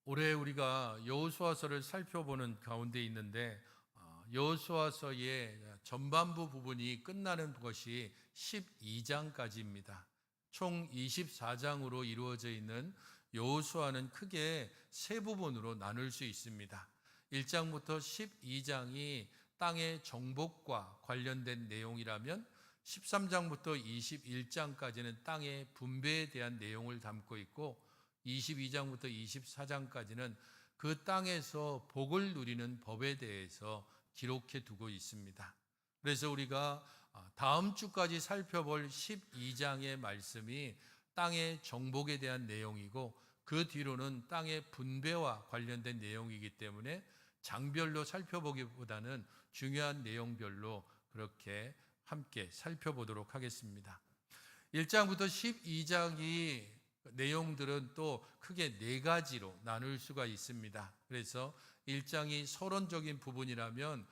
올해 우리가 여호수아서를 살펴보는 가운데 있는데 여호수아서의 전반부 부분이 끝나는 것이 12장까지입니다. 총 24장으로 이루어져 있는 여호수아는 크게 세 부분으로 나눌 수 있습니다. 1장부터 12장이 땅의 정복과 관련된 내용이라면 13장부터 21장까지는 땅의 분배에 대한 내용을 담고 있고 22장부터 24장까지는 그 땅에서 복을 누리는 법에 대해서 기록해 두고 있습니다. 그래서 우리가 다음 주까지 살펴볼 12장의 말씀이 땅의 정복에 대한 내용이고 그 뒤로는 땅의 분배와 관련된 내용이기 때문에 장별로 살펴보기보다는 중요한 내용별로 그렇게 함께 살펴보도록 하겠습니다. 1장부터 12장이 내용들은 또 크게 네 가지로 나눌 수가 있습니다. 그래서 1장이 서론적인 부분이라면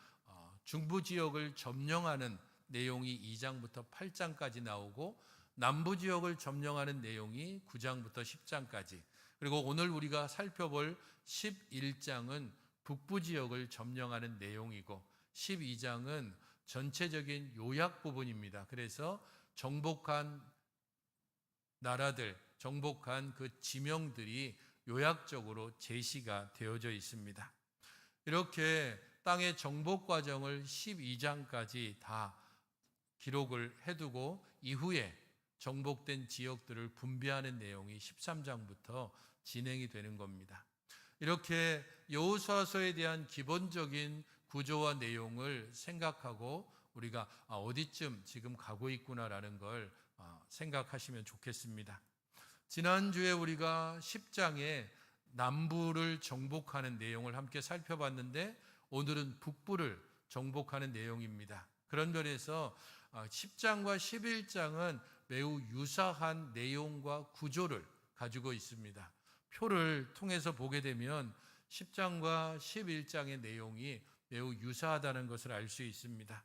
중부 지역을 점령하는 내용이 2장부터 8장까지 나오고 남부 지역을 점령하는 내용이 9장부터 10장까지, 그리고 오늘 우리가 살펴볼 11장은 북부 지역을 점령하는 내용이고 12장은 전체적인 요약 부분입니다. 그래서 정복한 나라들, 정복한 그 지명들이 요약적으로 제시가 되어져 있습니다. 이렇게 땅의 정복 과정을 12장까지 다 기록을 해두고 이후에 정복된 지역들을 분배하는 내용이 13장부터 진행이 되는 겁니다. 이렇게 여호수아서에 대한 기본적인 구조와 내용을 생각하고 우리가 어디쯤 지금 가고 있구나라는 걸 생각하시면 좋겠습니다. 지난주에 우리가 10장에 남부를 정복하는 내용을 함께 살펴봤는데 오늘은 북부를 정복하는 내용입니다. 그런 면에서 10장과 11장은 매우 유사한 내용과 구조를 가지고 있습니다. 표를 통해서 보게 되면 10장과 11장의 내용이 매우 유사하다는 것을 알 수 있습니다.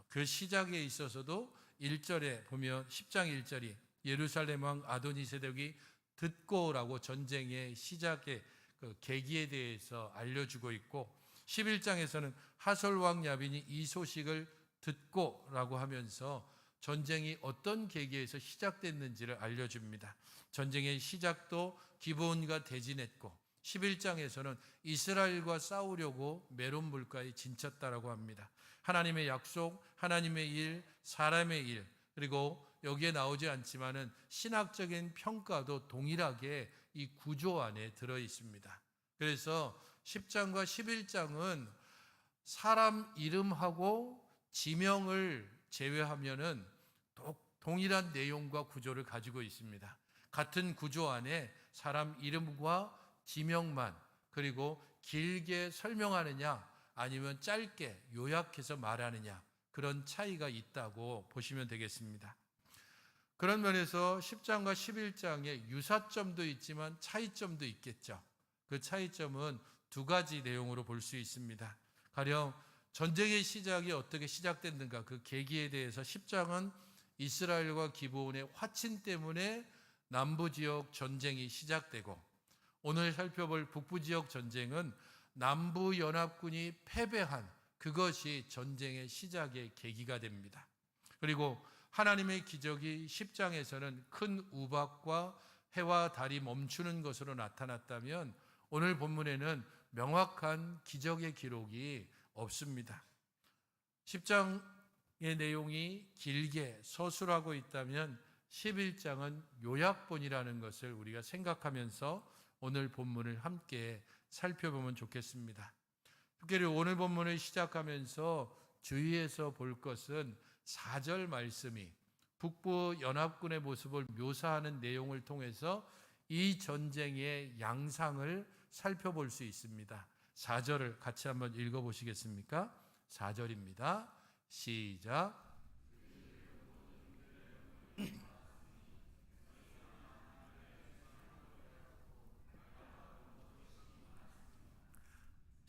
그 시작에 있어서도 1절에 보면 10장 1절이 예루살렘 왕 아도니세덱이 듣고라고 전쟁의 시작의 그 계기에 대해서 알려주고 있고 11장에서는 하솔 왕 야빈이 이 소식을 듣고라고 하면서 전쟁이 어떤 계기에서 시작됐는지를 알려줍니다. 전쟁의 시작도 기브온과 대진했고 11장에서는 이스라엘과 싸우려고 메론 물가에 진쳤다라고 합니다. 하나님의 약속, 하나님의 일, 사람의 일, 그리고 여기에 나오지 않지만은 신학적인 평가도 동일하게 이 구조 안에 들어 있습니다. 그래서 10장과 11장은 사람 이름하고 지명을 제외하면은 동일한 내용과 구조를 가지고 있습니다. 같은 구조 안에 사람 이름과 지명만, 그리고 길게 설명하느냐 아니면 짧게 요약해서 말하느냐, 그런 차이가 있다고 보시면 되겠습니다. 그런 면에서 10장과 11장에 유사점도 있지만 차이점도 있겠죠. 그 차이점은 두 가지 내용으로 볼 수 있습니다. 가령 전쟁의 시작이 어떻게 시작됐는가, 그 계기에 대해서 10장은 이스라엘과 기브온의 화친 때문에 남부 지역 전쟁이 시작되고, 오늘 살펴볼 북부 지역 전쟁은 남부 연합군이 패배한 그것이 전쟁의 시작의 계기가 됩니다. 그리고 하나님의 기적이 10장에서는 큰 우박과 해와 달이 멈추는 것으로 나타났다면 오늘 본문에는 명확한 기적의 기록이 없습니다. 10장의 내용이 길게 서술하고 있다면 11장은 요약본이라는 것을 우리가 생각하면서 오늘 본문을 함께 살펴보면 좋겠습니다. 특별히 오늘 본문을 시작하면서 주의해서 볼 것은 4절 말씀이 북부 연합군의 모습을 묘사하는 내용을 통해서 이 전쟁의 양상을 살펴볼 수 있습니다. 4절을 같이 한번 읽어보시겠습니까? 4절입니다. 시작.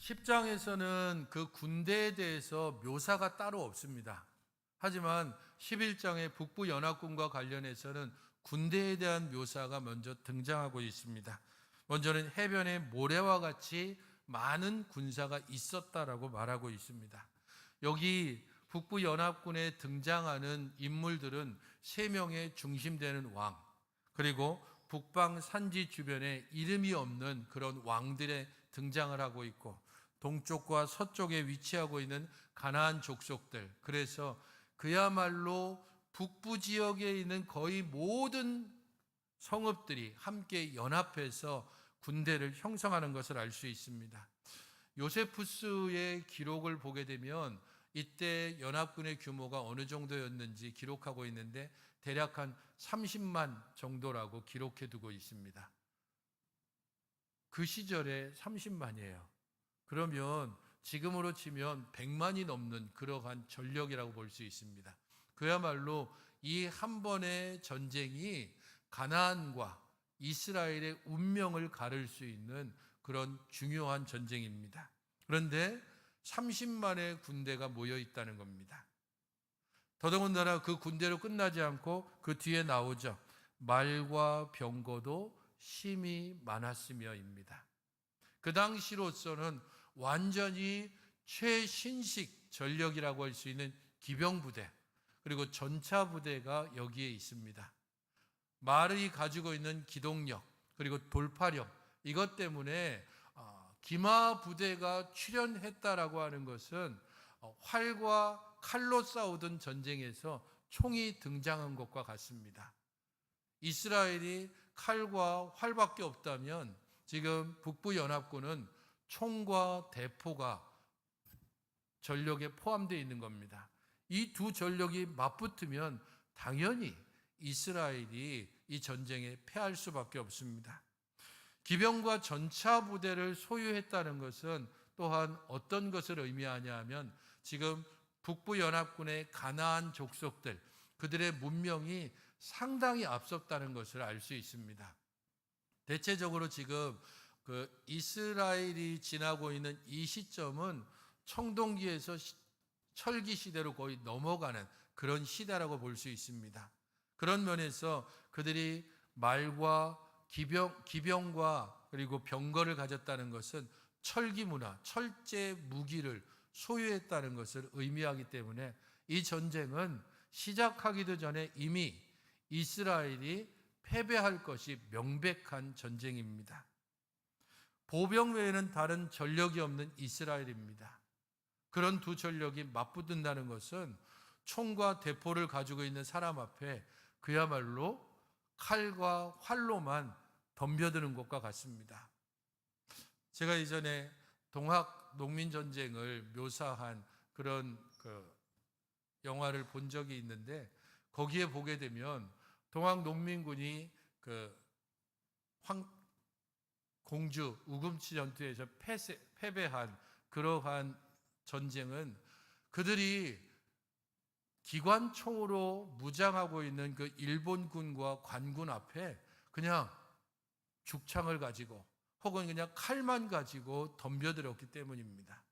10장에서는 그 군대에 대해서 묘사가 따로 없습니다. 하지만 11장의 북부 연합군과 관련해서는 군대에 대한 묘사가 먼저 등장하고 있습니다. 먼저는 해변에 모래와 같이 많은 군사가 있었다라고 말하고 있습니다. 여기 북부연합군에 등장하는 인물들은 3명의 중심되는 왕, 그리고 북방 산지 주변에 이름이 없는 그런 왕들의 등장을 하고 있고, 동쪽과 서쪽에 위치하고 있는 가나안 족속들, 그래서 그야말로 북부 지역에 있는 거의 모든 성읍들이 함께 연합해서 군대를 형성하는 것을 알 수 있습니다. 요세푸스의 기록을 보게 되면 이때 연합군의 규모가 어느 정도였는지 기록하고 있는데 대략 한 30만 정도라고 기록해 두고 있습니다. 그 시절에 30만이에요. 그러면 지금으로 치면 100만이 넘는 그러한 전력이라고 볼 수 있습니다. 그야말로 이 한 번의 전쟁이 가나안과 이스라엘의 운명을 가를 수 있는 그런 중요한 전쟁입니다. 그런데 30만의 군대가 모여 있다는 겁니다. 더더군다나 그 군대로 끝나지 않고 그 뒤에 나오죠. 말과 병거도 심히 많았으며입니다. 그 당시로서는 완전히 최신식 전력이라고 할 수 있는 기병부대, 그리고 전차부대가 여기에 있습니다. 말이 가지고 있는 기동력, 그리고 돌파력, 이것 때문에 기마 부대가 출현했다라고 하는 것은 활과 칼로 싸우던 전쟁에서 총이 등장한 것과 같습니다. 이스라엘이 칼과 활밖에 없다면 지금 북부연합군은 총과 대포가 전력에 포함되어 있는 겁니다. 이 두 전력이 맞붙으면 당연히 이스라엘이 이 전쟁에 패할 수밖에 없습니다. 기병과 전차 부대를 소유했다는 것은 또한 어떤 것을 의미하냐 하면 지금 북부연합군의 가나안 족속들, 그들의 문명이 상당히 앞섰다는 것을 알 수 있습니다. 대체적으로 지금 그 이스라엘이 지나고 있는 이 시점은 청동기에서 철기 시대로 거의 넘어가는 그런 시대라고 볼 수 있습니다. 그런 면에서 그들이 말과 기병과 그리고 병거를 가졌다는 것은 철기 문화, 철제 무기를 소유했다는 것을 의미하기 때문에 이 전쟁은 시작하기도 전에 이미 이스라엘이 패배할 것이 명백한 전쟁입니다. 보병 외에는 다른 전력이 없는 이스라엘입니다. 그런 두 전력이 맞붙는다는 것은 총과 대포를 가지고 있는 사람 앞에 그야말로 칼과 활로만 덤벼드는 것과 같습니다. 제가 이전에 동학 농민전쟁을 묘사한 그런 영화를 본 적이 있는데, 거기에 보게 되면 동학 농민군이 공주 우금치 전투에서 패배한 그러한 전쟁은 그들이 기관총으로 무장하고 있는 그 일본군과 관군 앞에 그냥 죽창을 가지고 혹은 그냥 칼만 가지고 덤벼들었기 때문입니다.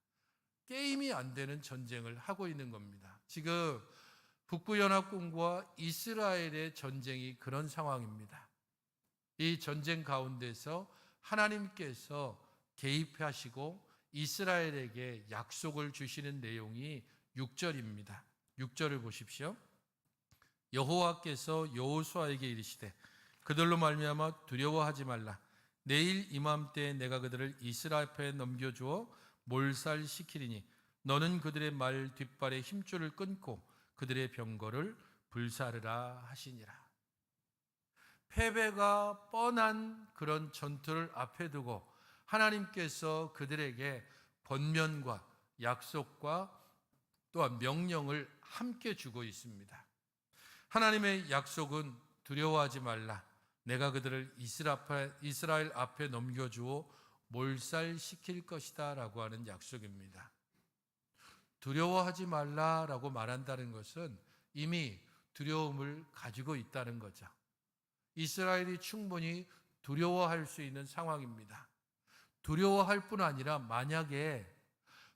게임이 안 되는 전쟁을 하고 있는 겁니다. 지금 북부연합군과 이스라엘의 전쟁이 그런 상황입니다. 이 전쟁 가운데서 하나님께서 개입하시고 이스라엘에게 약속을 주시는 내용이 6절입니다. 6절을 보십시오. 여호와께서 여호수아에게 이르시되 그들로 말미암아 두려워하지 말라. 내일 이맘때에 내가 그들을 이스라엘 앞에 넘겨주어 몰살시키리니 너는 그들의 말 뒷발에 힘줄을 끊고 그들의 병거를 불사르라 하시니라. 패배가 뻔한 그런 전투를 앞에 두고 하나님께서 그들에게 권면과 약속과 또한 명령을 함께 주고 있습니다. 하나님의 약속은 두려워하지 말라. 내가 그들을 이스라엘 앞에 넘겨주어 몰살시킬 것이다 라고 하는 약속입니다. 두려워하지 말라라고 말한다는 것은 이미 두려움을 가지고 있다는 거죠. 이스라엘이 충분히 두려워할 수 있는 상황입니다. 두려워할 뿐 아니라 만약에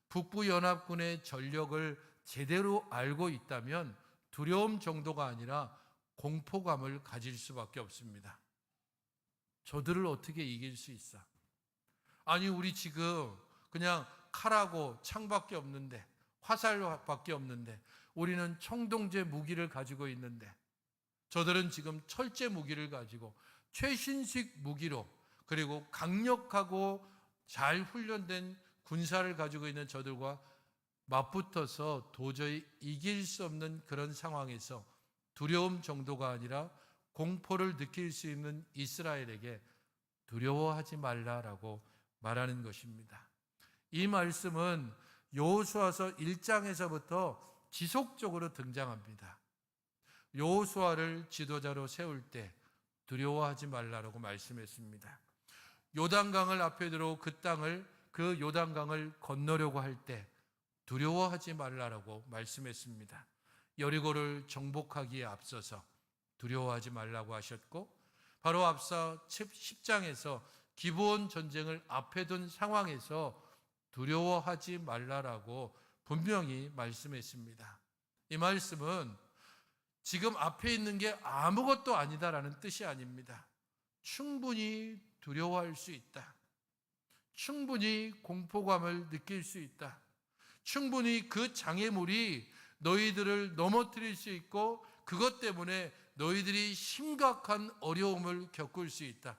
북부연합군의 전력을 제대로 알고 있다면 두려움 정도가 아니라 공포감을 가질 수밖에 없습니다. 저들을 어떻게 이길 수 있어? 아니, 우리 지금 그냥 칼하고 창밖에 없는데, 화살밖에 없는데, 우리는 청동제 무기를 가지고 있는데, 저들은 지금 철제 무기를 가지고 최신식 무기로, 그리고 강력하고 잘 훈련된 군사를 가지고 있는 저들과 맞붙어서 도저히 이길 수 없는 그런 상황에서 두려움 정도가 아니라 공포를 느낄 수 있는 이스라엘에게 두려워하지 말라라고 말하는 것입니다. 이 말씀은 여호수아서 1장에서부터 지속적으로 등장합니다. 여호수아를 지도자로 세울 때 두려워하지 말라라고 말씀했습니다. 요단강을 앞에 두고 그 요단강을 건너려고 할 때 두려워하지 말라라고 말씀했습니다. 여리고를 정복하기에 앞서서 두려워하지 말라고 하셨고, 바로 앞서 10장에서 기브온 전쟁을 앞에 둔 상황에서 두려워하지 말라라고 분명히 말씀했습니다. 이 말씀은 지금 앞에 있는 게 아무것도 아니다라는 뜻이 아닙니다. 충분히 두려워할 수 있다. 충분히 공포감을 느낄 수 있다. 충분히 그 장애물이 너희들을 넘어뜨릴 수 있고, 그것 때문에 너희들이 심각한 어려움을 겪을 수 있다.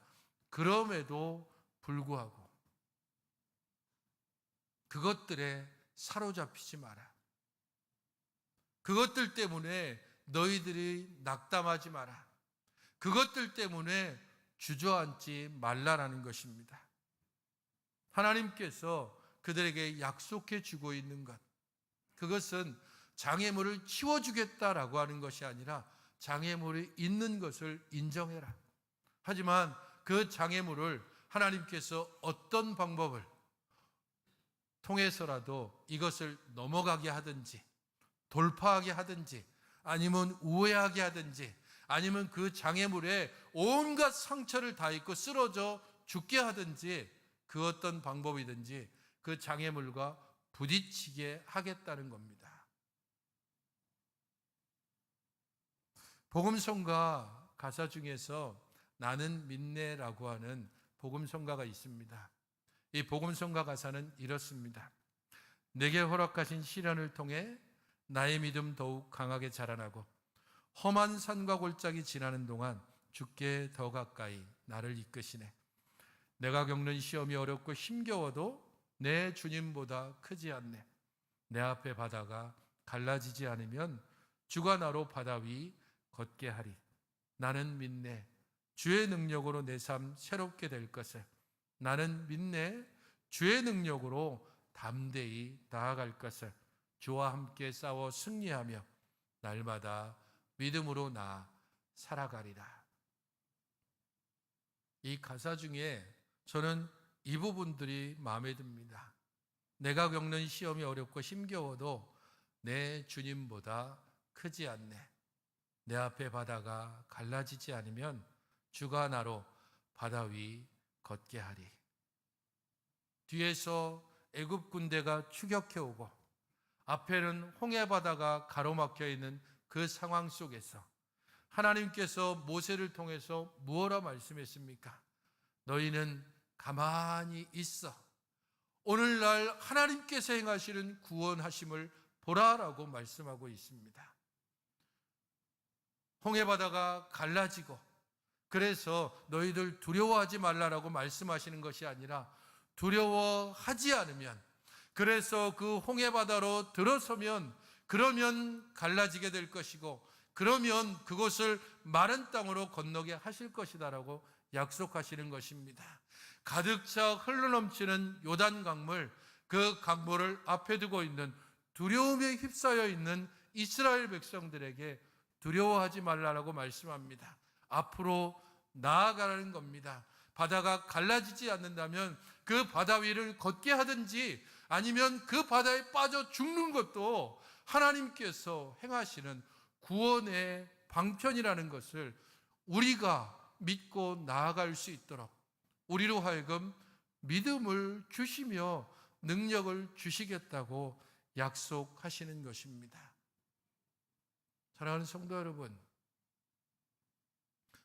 그럼에도 불구하고 그것들에 사로잡히지 마라. 그것들 때문에 너희들이 낙담하지 마라. 그것들 때문에 주저앉지 말라라는 것입니다. 하나님께서 그들에게 약속해 주고 있는 것, 그것은 장애물을 치워주겠다라고 하는 것이 아니라 장애물이 있는 것을 인정해라. 하지만 그 장애물을 하나님께서 어떤 방법을 통해서라도 이것을 넘어가게 하든지, 돌파하게 하든지, 아니면 우회하게 하든지, 아니면 그 장애물에 온갖 상처를 다 입고 쓰러져 죽게 하든지, 그 어떤 방법이든지 그 장애물과 부딪히게 하겠다는 겁니다. 복음성가 가사 중에서 나는 믿네라고 하는 복음성가가 있습니다. 이 복음성가 가사는 이렇습니다. 내게 허락하신 시련을 통해 나의 믿음 더욱 강하게 자라나고, 험한 산과 골짜기 지나는 동안 주께 더 가까이 나를 이끄시네. 내가 겪는 시험이 어렵고 힘겨워도 내 주님보다 크지 않네. 내 앞에 바다가 갈라지지 않으면 주가 나로 바다 위 걷게 하리. 나는 믿네. 주의 능력으로 내 삶 새롭게 될 것을. 나는 믿네. 주의 능력으로 담대히 나아갈 것을. 주와 함께 싸워 승리하며 날마다 믿음으로 나 살아가리라. 이 가사 중에 저는 이 부분들이 마음에 듭니다. 내가 겪는 시험이 어렵고 힘겨워도 내 주님보다 크지 않네. 내 앞에 바다가 갈라지지 않으면 주가 나로 바다 위 걷게 하리. 뒤에서 애굽 군대가 추격해 오고 앞에는 홍해 바다가 가로막혀 있는 그 상황 속에서 하나님께서 모세를 통해서 무엇라 말씀했습니까? 너희는 가만히 있어. 오늘날 하나님께서 행하시는 구원하심을 보라라고 말씀하고 있습니다. 홍해 바다가 갈라지고, 그래서 너희들 두려워하지 말라라고 말씀하시는 것이 아니라 두려워하지 않으면, 그래서 그 홍해 바다로 들어서면 그러면 갈라지게 될 것이고, 그러면 그곳을 마른 땅으로 건너게 하실 것이다라고 약속하시는 것입니다. 가득 차 흘러넘치는 요단 강물, 그 강물을 앞에 두고 있는 두려움에 휩싸여 있는 이스라엘 백성들에게 두려워하지 말라라고 말씀합니다. 앞으로 나아가라는 겁니다. 바다가 갈라지지 않는다면 그 바다 위를 걷게 하든지, 아니면 그 바다에 빠져 죽는 것도 하나님께서 행하시는 구원의 방편이라는 것을 우리가 믿고 나아갈 수 있도록 우리로 하여금 믿음을 주시며 능력을 주시겠다고 약속하시는 것입니다. 사랑하는 성도 여러분,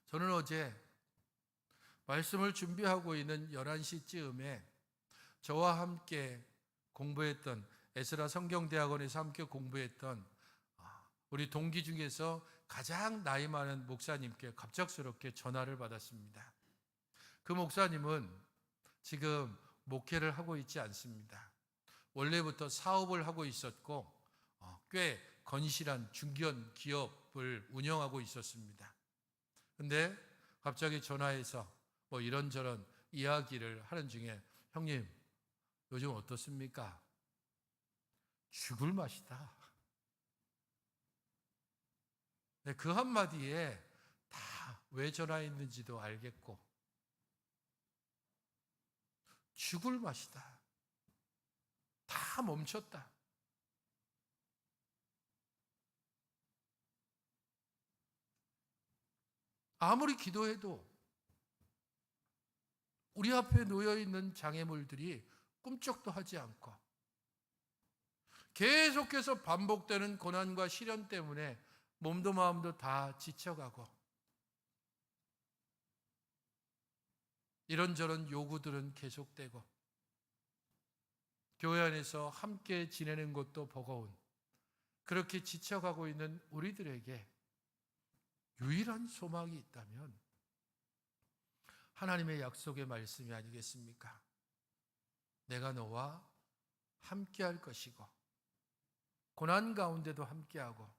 저는 어제 말씀을 준비하고 있는 11시쯤에 저와 함께 공부했던, 에스라 성경대학원에서 함께 공부했던 우리 동기 중에서 가장 나이 많은 목사님께 갑작스럽게 전화를 받았습니다. 그 목사님은 지금 목회를 하고 있지 않습니다. 원래부터 사업을 하고 있었고 꽤 건실한 중견 기업을 운영하고 있었습니다. 근데 갑자기 전화해서 뭐 이런저런 이야기를 하는 중에, 형님 요즘 어떻습니까? 죽을 맛이다. 그 한마디에 다 왜 전화했는지도 알겠고, 죽을 맛이다. 다 멈췄다. 아무리 기도해도 우리 앞에 놓여있는 장애물들이 꿈쩍도 하지 않고 계속해서 반복되는 고난과 시련 때문에 몸도 마음도 다 지쳐가고, 이런저런 요구들은 계속되고, 교회 안에서 함께 지내는 것도 버거운, 그렇게 지쳐가고 있는 우리들에게 유일한 소망이 있다면 하나님의 약속의 말씀이 아니겠습니까? 내가 너와 함께 할 것이고, 고난 가운데도 함께하고,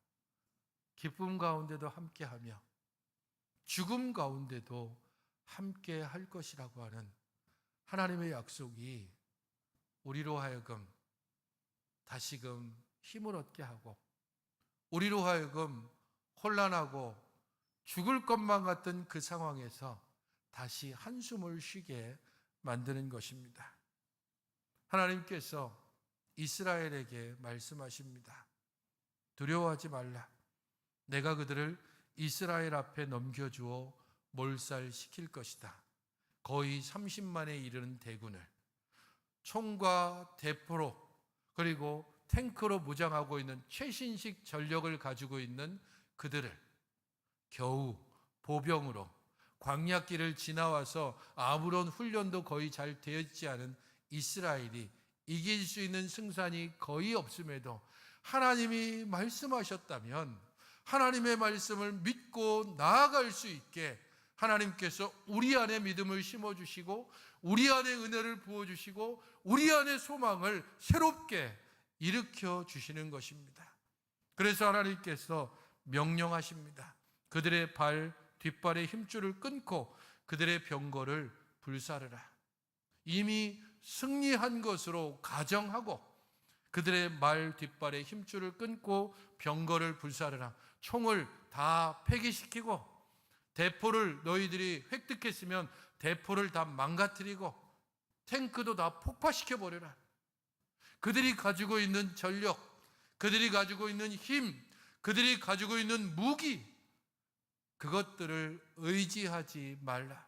기쁨 가운데도 함께하며, 죽음 가운데도 함께 할 것이라고 하는 하나님의 약속이 우리로 하여금 다시금 힘을 얻게 하고, 우리로 하여금 혼란하고 죽을 것만 같던 그 상황에서 다시 한숨을 쉬게 만드는 것입니다. 하나님께서 이스라엘에게 말씀하십니다. 두려워하지 말라. 내가 그들을 이스라엘 앞에 넘겨주어 몰살시킬 것이다. 거의 30만에 이르는 대군을 총과 대포로, 그리고 탱크로 무장하고 있는 최신식 전력을 가지고 있는 그들을 겨우 보병으로 광야길을 지나와서 아무런 훈련도 거의 잘 되어 있지 않은 이스라엘이 이길 수 있는 승산이 거의 없음에도 하나님이 말씀하셨다면 하나님의 말씀을 믿고 나아갈 수 있게 하나님께서 우리 안에 믿음을 심어주시고, 우리 안에 은혜를 부어주시고, 우리 안에 소망을 새롭게 일으켜 주시는 것입니다. 그래서 하나님께서 명령하십니다. 그들의 뒷발의 힘줄을 끊고 그들의 병거를 불사르라. 이미 승리한 것으로 가정하고 그들의 뒷발의 힘줄을 끊고 병거를 불사르라. 총을 다 폐기시키고, 대포를 너희들이 획득했으면 대포를 다 망가뜨리고 탱크도 다 폭파시켜버려라. 그들이 가지고 있는 전력, 그들이 가지고 있는 힘, 그들이 가지고 있는 무기, 그것들을 의지하지 말라.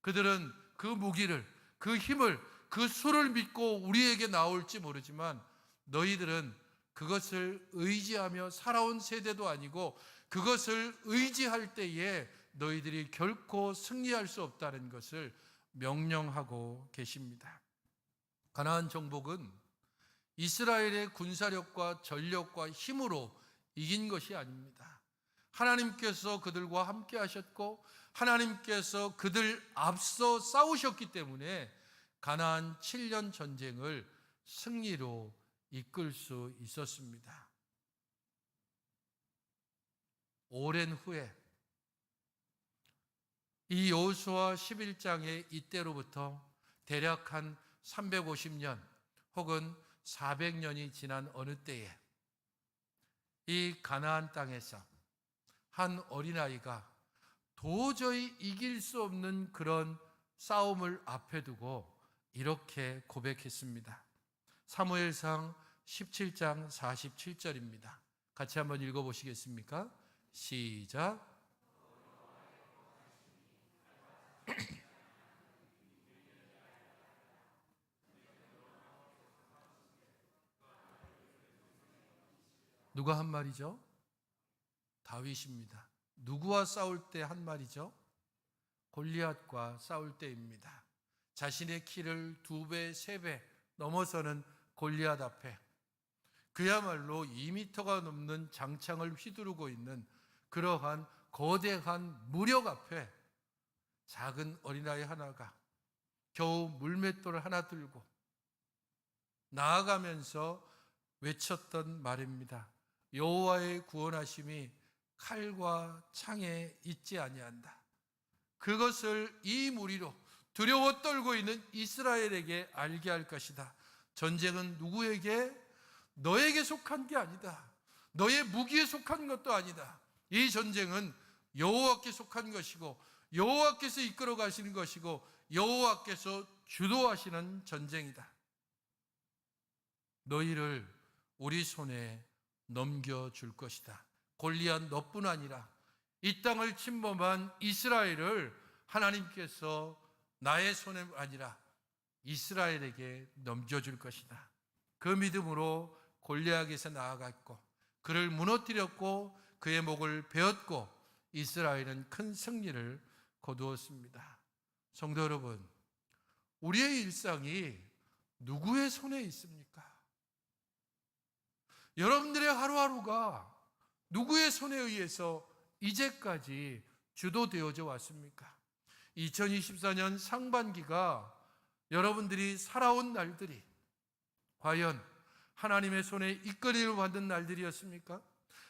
그들은 그 무기를, 그 힘을, 그 수를 믿고 우리에게 나올지 모르지만 너희들은 그것을 의지하며 살아온 세대도 아니고, 그것을 의지할 때에 너희들이 결코 승리할 수 없다는 것을 명령하고 계십니다. 가나안 정복은 이스라엘의 군사력과 전력과 힘으로 이긴 것이 아닙니다. 하나님께서 그들과 함께 하셨고, 하나님께서 그들 앞서 싸우셨기 때문에 가나안 7년 전쟁을 승리로 이끌 수 있었습니다. 오랜 후에 이 여호수아 11장의 이때로부터 대략 한 350년 혹은 400년이 지난 어느 때에 이 가나안 땅에서 한 어린아이가 도저히 이길 수 없는 그런 싸움을 앞에 두고 이렇게 고백했습니다. 사무엘상 17장 47절입니다. 같이 한번 읽어보시겠습니까? 시작. 누가 한 말이죠? 다윗입니다. 누구와 싸울 때 한 말이죠? 골리앗과 싸울 때입니다. 자신의 키를 2배, 3배 넘어서는 골리앗 앞에 그야말로 2m가 넘는 장창을 휘두르고 있는 그러한 거대한 무력 앞에 작은 어린아이 하나가 겨우 물맷돌 하나 들고 나아가면서 외쳤던 말입니다. 여호와의 구원하심이 칼과 창에 있지 아니한다. 그것을 이 무리로 두려워 떨고 있는 이스라엘에게 알게 할 것이다. 전쟁은 누구에게? 너에게 속한 게 아니다. 너의 무기에 속한 것도 아니다. 이 전쟁은 여호와께 속한 것이고 여호와께서 이끌어 가시는 것이고 여호와께서 주도하시는 전쟁이다. 너희를 우리 손에 넘겨줄 것이다. 골리앗 너뿐 아니라 이 땅을 침범한 이스라엘을 하나님께서 나의 손에 아니라 이스라엘에게 넘겨줄 것이다. 그 믿음으로 골리앗에게 나아갔고 그를 무너뜨렸고 그의 목을 베었고 이스라엘은 큰 승리를 거두었습니다. 성도 여러분, 우리의 일상이 누구의 손에 있습니까? 여러분들의 하루하루가 누구의 손에 의해서 이제까지 주도되어져 왔습니까? 2024년 상반기가 여러분들이 살아온 날들이 과연 하나님의 손에 이끌림을 받는 날들이었습니까?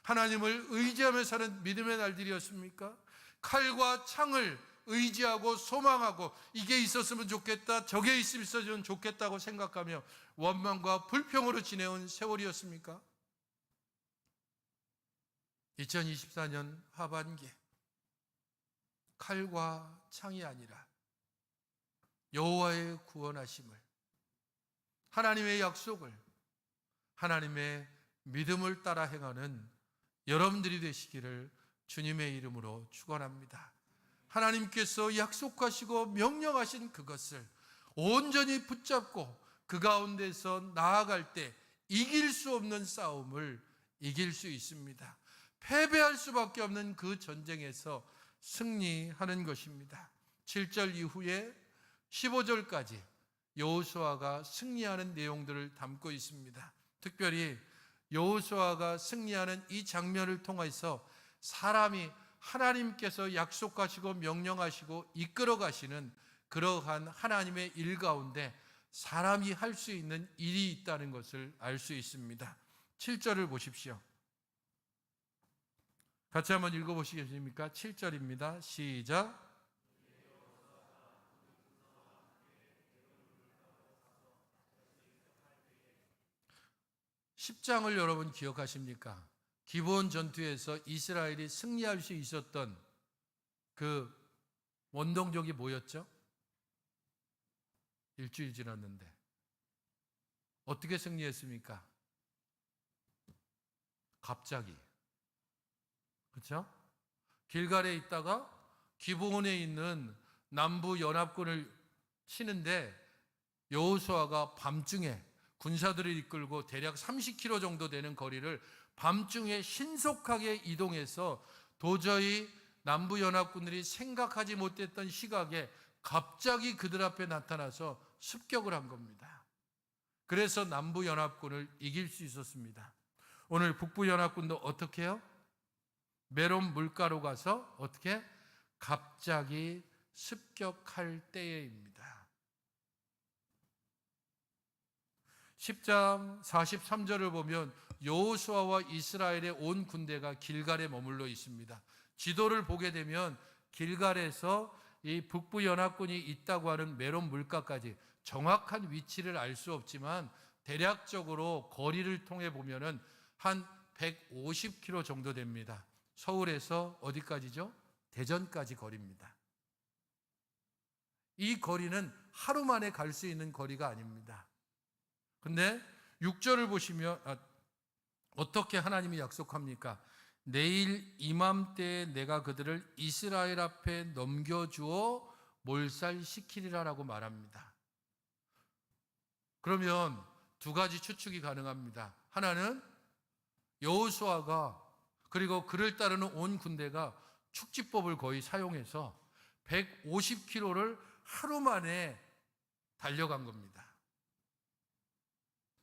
하나님을 의지하며 사는 믿음의 날들이었습니까? 칼과 창을 의지하고 소망하고 이게 있었으면 좋겠다, 저게 있으면 좋겠다고 생각하며 원망과 불평으로 지내온 세월이었습니까? 2024년 하반기 칼과 창이 아니라 여호와의 구원하심을, 하나님의 약속을, 하나님의 믿음을 따라 행하는 여러분들이 되시기를 주님의 이름으로 축원합니다. 하나님께서 약속하시고 명령하신 그것을 온전히 붙잡고 그 가운데서 나아갈 때 이길 수 없는 싸움을 이길 수 있습니다. 패배할 수밖에 없는 그 전쟁에서 승리하는 것입니다. 7절 이후에 15절까지 여호수아가 승리하는 내용들을 담고 있습니다. 특별히 여호수아가 승리하는 이 장면을 통해서 사람이 하나님께서 약속하시고 명령하시고 이끌어 가시는 그러한 하나님의 일 가운데 사람이 할 수 있는 일이 있다는 것을 알 수 있습니다. 7절을 보십시오. 같이 한번 읽어보시겠습니까? 7절입니다. 시작. 10장을 여러분 기억하십니까? 기브온 전투에서 이스라엘이 승리할 수 있었던 그 원동력이 뭐였죠? 일주일 지났는데 어떻게 승리했습니까? 갑자기, 그렇죠? 길갈에 있다가 기브온에 있는 남부 연합군을 치는데 여호수아가 밤중에 군사들을 이끌고 대략 30km 정도 되는 거리를 밤중에 신속하게 이동해서 도저히 남부 연합군들이 생각하지 못했던 시각에 갑자기 그들 앞에 나타나서 습격을 한 겁니다. 그래서 남부 연합군을 이길 수 있었습니다. 오늘 북부 연합군도 어떻게 해요? 메론 물가로 가서 어떻게? 갑자기 습격할 때입니다. 10장 43절을 보면 여호수아와 이스라엘의 온 군대가 길갈에 머물러 있습니다. 지도를 보게 되면 길갈에서 이 북부 연합군이 있다고 하는 메론 물가까지 정확한 위치를 알 수 없지만 대략적으로 거리를 통해 보면은 한 150km 정도 됩니다. 서울에서 어디까지죠? 대전까지 거리입니다. 이 거리는 하루 만에 갈 수 있는 거리가 아닙니다. 근데 6절을 보시면 어떻게 하나님이 약속합니까? 내일 이맘때에 내가 그들을 이스라엘 앞에 넘겨주어 몰살시키리라라고 말합니다. 그러면 두 가지 추측이 가능합니다. 하나는 여호수아가 그리고 그를 따르는 온 군대가 축지법을 거의 사용해서 150km를 하루 만에 달려간 겁니다.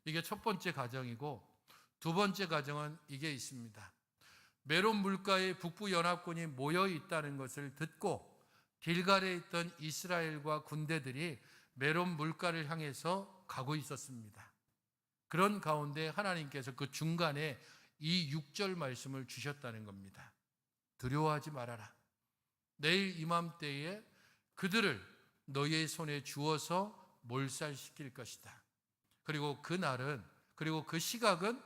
이게 첫 번째 가정이고, 두 번째 가정은 이게 있습니다. 메론 물가에 북부 연합군이 모여 있다는 것을 듣고 길갈에 있던 이스라엘과 군대들이 메론 물가를 향해서 가고 있었습니다. 그런 가운데 하나님께서 그 중간에 이 6절 말씀을 주셨다는 겁니다. 두려워하지 말아라. 내일 이맘때에 그들을 너희의 손에 주어서 몰살시킬 것이다. 그리고 그 시각은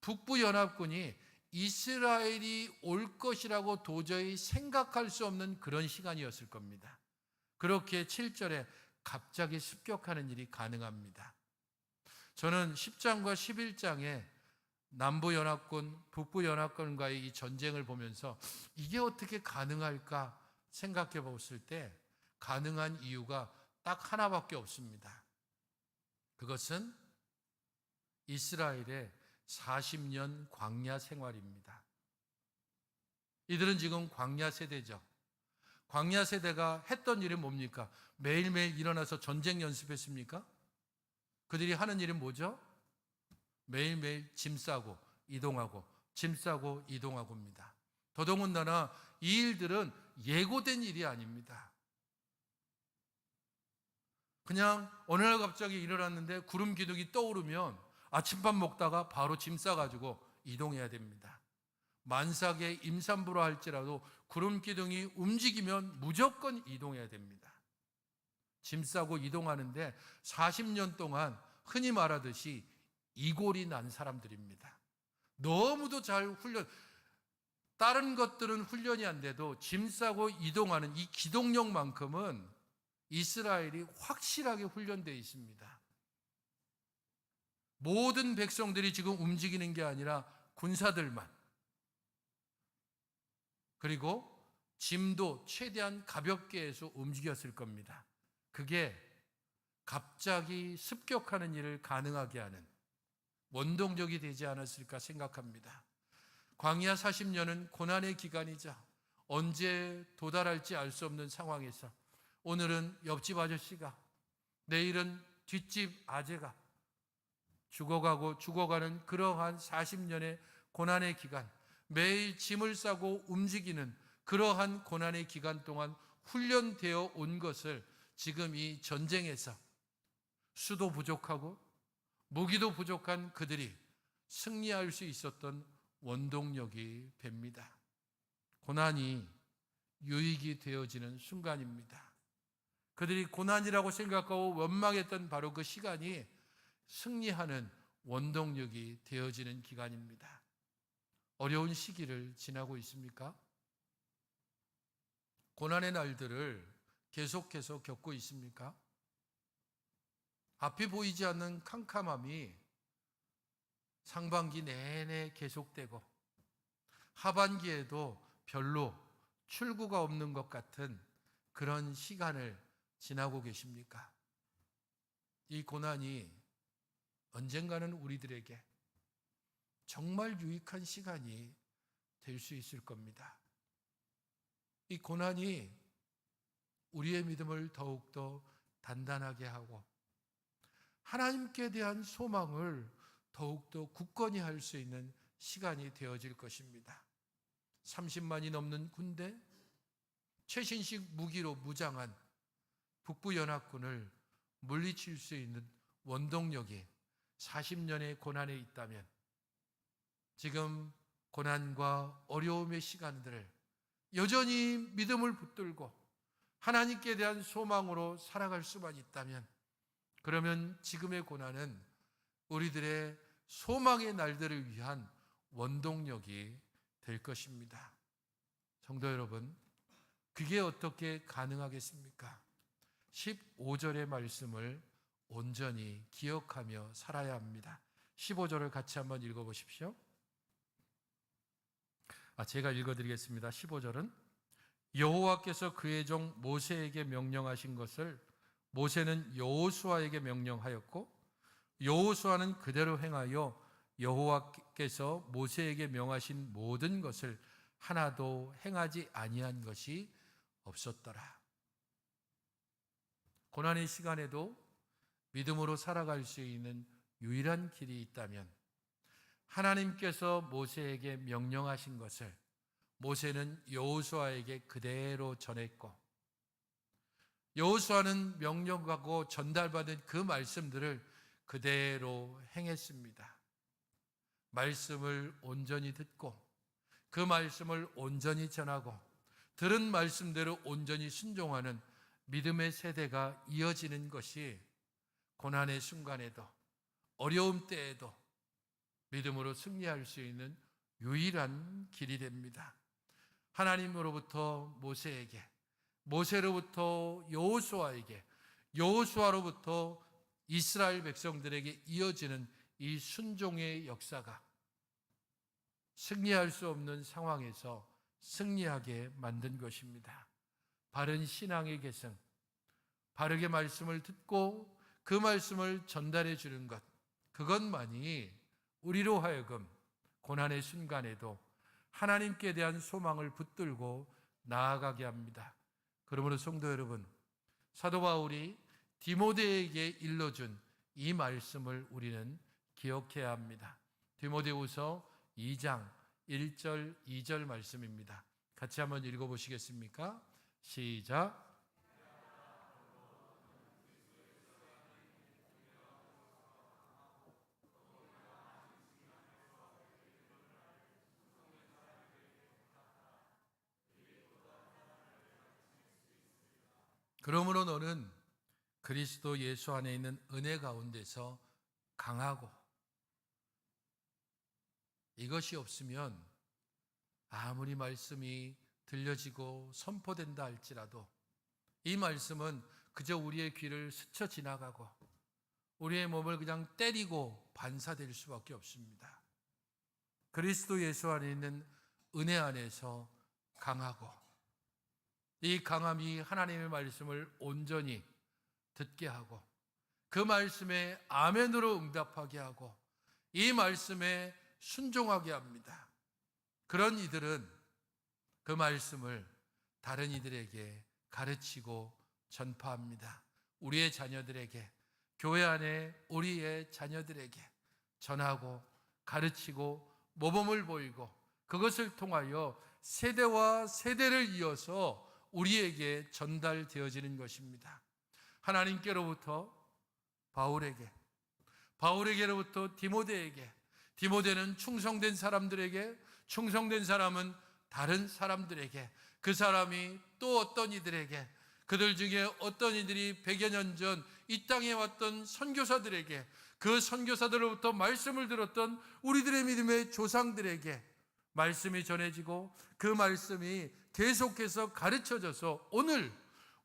북부 연합군이 이스라엘이 올 것이라고 도저히 생각할 수 없는 그런 시간이었을 겁니다. 그렇게 7절에 갑자기 습격하는 일이 가능합니다. 저는 10장과 11장에 남부연합군, 북부연합군과의 이 전쟁을 보면서 이게 어떻게 가능할까 생각해 봤을 때 가능한 이유가 딱 하나밖에 없습니다. 그것은 이스라엘의 40년 광야 생활입니다. 이들은 지금 광야 세대죠. 광야 세대가 했던 일이 뭡니까? 매일매일 일어나서 전쟁 연습했습니까? 그들이 하는 일은 뭐죠? 매일매일 짐 싸고 이동하고 짐 싸고 이동하고입니다. 더더군다나 이 일들은 예고된 일이 아닙니다. 그냥 어느 날 갑자기 일어났는데 구름 기둥이 떠오르면 아침밥 먹다가 바로 짐 싸가지고 이동해야 됩니다. 만삭의 임산부라 할지라도 구름 기둥이 움직이면 무조건 이동해야 됩니다. 짐 싸고 이동하는데 40년 동안 흔히 말하듯이 이골이 난 사람들입니다. 너무도 잘 다른 것들은 훈련이 안 돼도 짐 싸고 이동하는 이 기동력만큼은 이스라엘이 확실하게 훈련되어 있습니다. 모든 백성들이 지금 움직이는 게 아니라 군사들만, 그리고 짐도 최대한 가볍게 해서 움직였을 겁니다. 그게 갑자기 습격하는 일을 가능하게 하는 원동력이 되지 않았을까 생각합니다. 광야 40년은 고난의 기간이자 언제 도달할지 알 수 없는 상황에서 오늘은 옆집 아저씨가, 내일은 뒷집 아재가 죽어가는 그러한 40년의 고난의 기간, 매일 짐을 싸고 움직이는 그러한 고난의 기간 동안 훈련되어 온 것을 지금 이 전쟁에서 수도 부족하고 무기도 부족한 그들이 승리할 수 있었던 원동력이 됩니다. 고난이 유익이 되어지는 순간입니다. 그들이 고난이라고 생각하고 원망했던 바로 그 시간이 승리하는 원동력이 되어지는 기간입니다. 어려운 시기를 지나고 있습니까? 고난의 날들을 계속해서 겪고 있습니까? 앞이 보이지 않는 캄캄함이 상반기 내내 계속되고 하반기에도 별로 출구가 없는 것 같은 그런 시간을 지나고 계십니까? 이 고난이 언젠가는 우리들에게 정말 유익한 시간이 될 수 있을 겁니다. 이 고난이 우리의 믿음을 더욱더 단단하게 하고 하나님께 대한 소망을 더욱더 굳건히 할 수 있는 시간이 되어질 것입니다. 30만이 넘는 군대, 최신식 무기로 무장한 북부연합군을 물리칠 수 있는 원동력이 40년의 고난에 있다면 지금 고난과 어려움의 시간들을 여전히 믿음을 붙들고 하나님께 대한 소망으로 살아갈 수만 있다면, 그러면 지금의 고난은 우리들의 소망의 날들을 위한 원동력이 될 것입니다. 성도 여러분, 그게 어떻게 가능하겠습니까? 15절의 말씀을 온전히 기억하며 살아야 합니다. 15절을 같이 한번 읽어보십시오. 제가 읽어드리겠습니다. 15절은 여호와께서 그의 종 모세에게 명령하신 것을 모세는 여호수아에게 명령하였고 여호수아는 그대로 행하여 여호와께서 모세에게 명하신 모든 것을 하나도 행하지 아니한 것이 없었더라. 고난의 시간에도 믿음으로 살아갈 수 있는 유일한 길이 있다면 하나님께서 모세에게 명령하신 것을 모세는 여호수아에게 그대로 전했고, 여호수아는 명령하고 전달받은 그 말씀들을 그대로 행했습니다. 말씀을 온전히 듣고 그 말씀을 온전히 전하고 들은 말씀대로 온전히 순종하는 믿음의 세대가 이어지는 것이 고난의 순간에도 어려움 때에도 믿음으로 승리할 수 있는 유일한 길이 됩니다. 하나님으로부터 모세에게, 모세로부터 여호수아에게, 여호수아로부터 이스라엘 백성들에게 이어지는 이 순종의 역사가 승리할 수 없는 상황에서 승리하게 만든 것입니다. 바른 신앙의 계승, 바르게 말씀을 듣고 그 말씀을 전달해 주는 것, 그것만이 우리로 하여금 고난의 순간에도 하나님께 대한 소망을 붙들고 나아가게 합니다. 그러므로 성도 여러분, 사도 바울이 디모데에게 일러준 이 말씀을 우리는 기억해야 합니다. 디모데후서 2장 1절 2절 말씀입니다. 같이 한번 읽어보시겠습니까? 시작. 그러므로 너는 그리스도 예수 안에 있는 은혜 가운데서 강하고, 이것이 없으면 아무리 말씀이 들려지고 선포된다 할지라도 이 말씀은 그저 우리의 귀를 스쳐 지나가고 우리의 몸을 그냥 때리고 반사될 수밖에 없습니다. 그리스도 예수 안에 있는 은혜 안에서 강하고, 이 강함이 하나님의 말씀을 온전히 듣게 하고 그 말씀에 아멘으로 응답하게 하고 이 말씀에 순종하게 합니다. 그런 이들은 그 말씀을 다른 이들에게 가르치고 전파합니다. 우리의 자녀들에게, 교회 안에 우리의 자녀들에게 전하고 가르치고 모범을 보이고 그것을 통하여 세대와 세대를 이어서 우리에게 전달되어지는 것입니다. 하나님께로부터 바울에게, 바울에게로부터 디모데에게, 디모데는 충성된 사람들에게, 충성된 사람은 다른 사람들에게, 그 사람이 또 어떤 이들에게, 그들 중에 어떤 이들이 100여 년 전 이 땅에 왔던 선교사들에게, 그 선교사들로부터 말씀을 들었던 우리들의 믿음의 조상들에게 말씀이 전해지고 그 말씀이 계속해서 가르쳐져서 오늘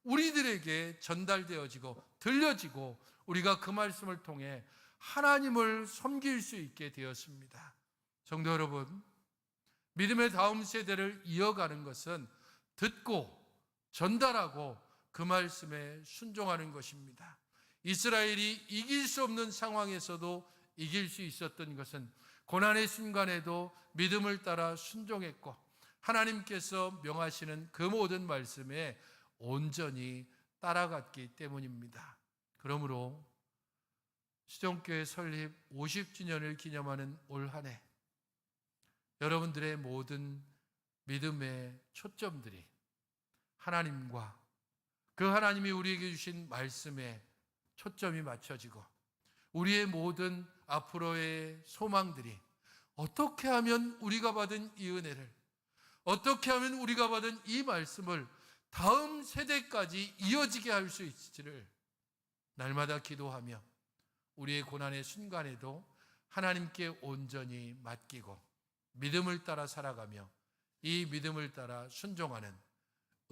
우리들에게 전달되어지고 들려지고 우리가 그 말씀을 통해 하나님을 섬길 수 있게 되었습니다. 성도 여러분, 믿음의 다음 세대를 이어가는 것은 듣고 전달하고 그 말씀에 순종하는 것입니다. 이스라엘이 이길 수 없는 상황에서도 이길 수 있었던 것은 고난의 순간에도 믿음을 따라 순종했고 하나님께서 명하시는 그 모든 말씀에 온전히 따라갔기 때문입니다. 그러므로 수정교회 설립 50주년을 기념하는 올 한 해, 여러분들의 모든 믿음의 초점들이 하나님과 그 하나님이 우리에게 주신 말씀에 초점이 맞춰지고 우리의 모든 앞으로의 소망들이 어떻게 하면 우리가 받은 이 은혜를, 어떻게 하면 우리가 받은 이 말씀을 다음 세대까지 이어지게 할 수 있을지를 날마다 기도하며 우리의 고난의 순간에도 하나님께 온전히 맡기고 믿음을 따라 살아가며 이 믿음을 따라 순종하는,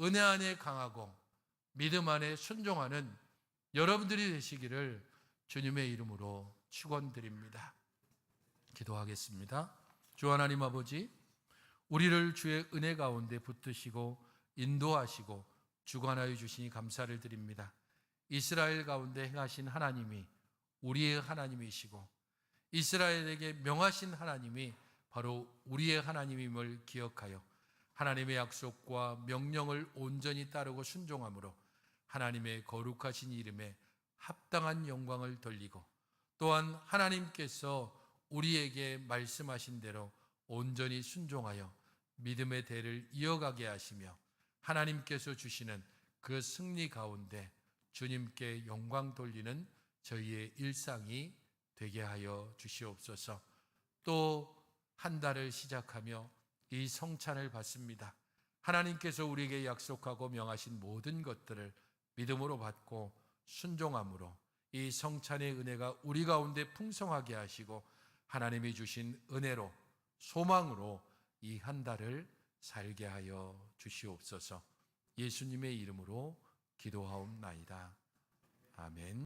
은혜 안에 강하고 믿음 안에 순종하는 여러분들이 되시기를 주님의 이름으로 축원드립니다. 기도하겠습니다. 주 하나님 아버지, 우리를 주의 은혜 가운데 붙드시고 인도하시고 주관하여 주시니 감사를 드립니다. 이스라엘 가운데 행하신 하나님이 우리의 하나님이시고 이스라엘에게 명하신 하나님이 바로 우리의 하나님임을 기억하여 하나님의 약속과 명령을 온전히 따르고 순종함으로 하나님의 거룩하신 이름에 합당한 영광을 돌리고 또한 하나님께서 우리에게 말씀하신 대로 온전히 순종하여 믿음의 대를 이어가게 하시며 하나님께서 주시는 그 승리 가운데 주님께 영광 돌리는 저희의 일상이 되게 하여 주시옵소서. 또 한 달을 시작하며 이 성찬을 받습니다. 하나님께서 우리에게 약속하고 명하신 모든 것들을 믿음으로 받고 순종함으로 이 성찬의 은혜가 우리 가운데 풍성하게 하시고 하나님이 주신 은혜로 소망으로 이 한 달을 살게 하여 주시옵소서. 예수님의 이름으로 기도하옵나이다. 아멘.